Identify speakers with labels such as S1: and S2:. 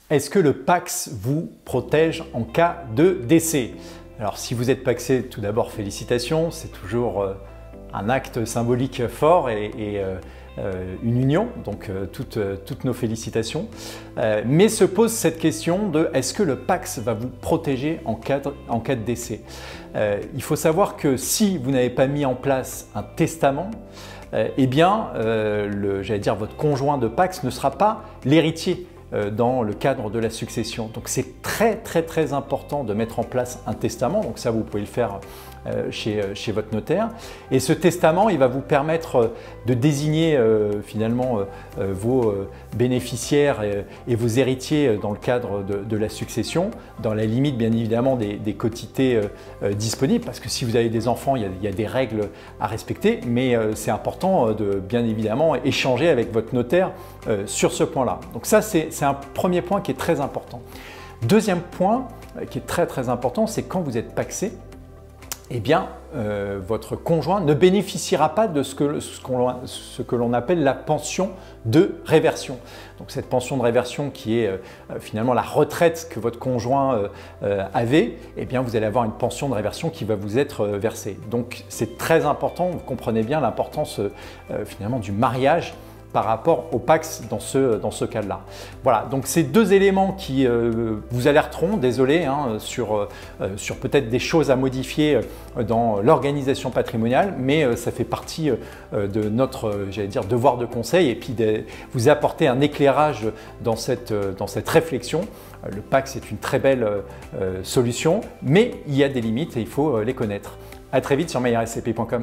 S1: Est-ce que le Pacs vous protège en cas de décès? Alors si vous êtes pacsé, tout d'abord félicitations, c'est toujours un acte symbolique fort et une union, donc toutes nos félicitations. Mais se pose cette question de est-ce que le Pacs va vous protéger en cas de décès? Il faut savoir que si vous n'avez pas mis en place un testament, eh bien, j'allais dire votre conjoint de Pacs ne sera pas l'héritier dans le cadre de la succession. Donc c'est très important de mettre en place un testament, donc ça vous pouvez le faire chez votre notaire. Et ce testament, il va vous permettre de désigner finalement vos bénéficiaires et vos héritiers dans le cadre de la succession, dans la limite bien évidemment des quotités disponibles, parce que si vous avez des enfants, il y a des règles à respecter, mais c'est important de bien évidemment échanger avec votre notaire sur ce point-là. Donc ça, c'est un premier point qui est très important. Deuxième point qui est très important, c'est quand vous êtes pacsé, eh bien, votre conjoint ne bénéficiera pas de ce que l'on appelle la pension de réversion. Donc cette pension de réversion qui est finalement la retraite que votre conjoint avait, eh bien vous allez avoir une pension de réversion qui va vous être versée. Donc c'est très important, vous comprenez bien l'importance finalement du mariage par rapport au Pacs dans ce cas-là. Voilà, donc ces deux éléments qui vous alerteront, désolé, hein, sur peut-être des choses à modifier dans l'organisation patrimoniale, mais ça fait partie de notre, j'allais dire, devoir de conseil et puis de vous apporter un éclairage dans cette réflexion. Le Pacs est une très belle solution, mais il y a des limites et il faut les connaître. À très vite sur meillerscp.com.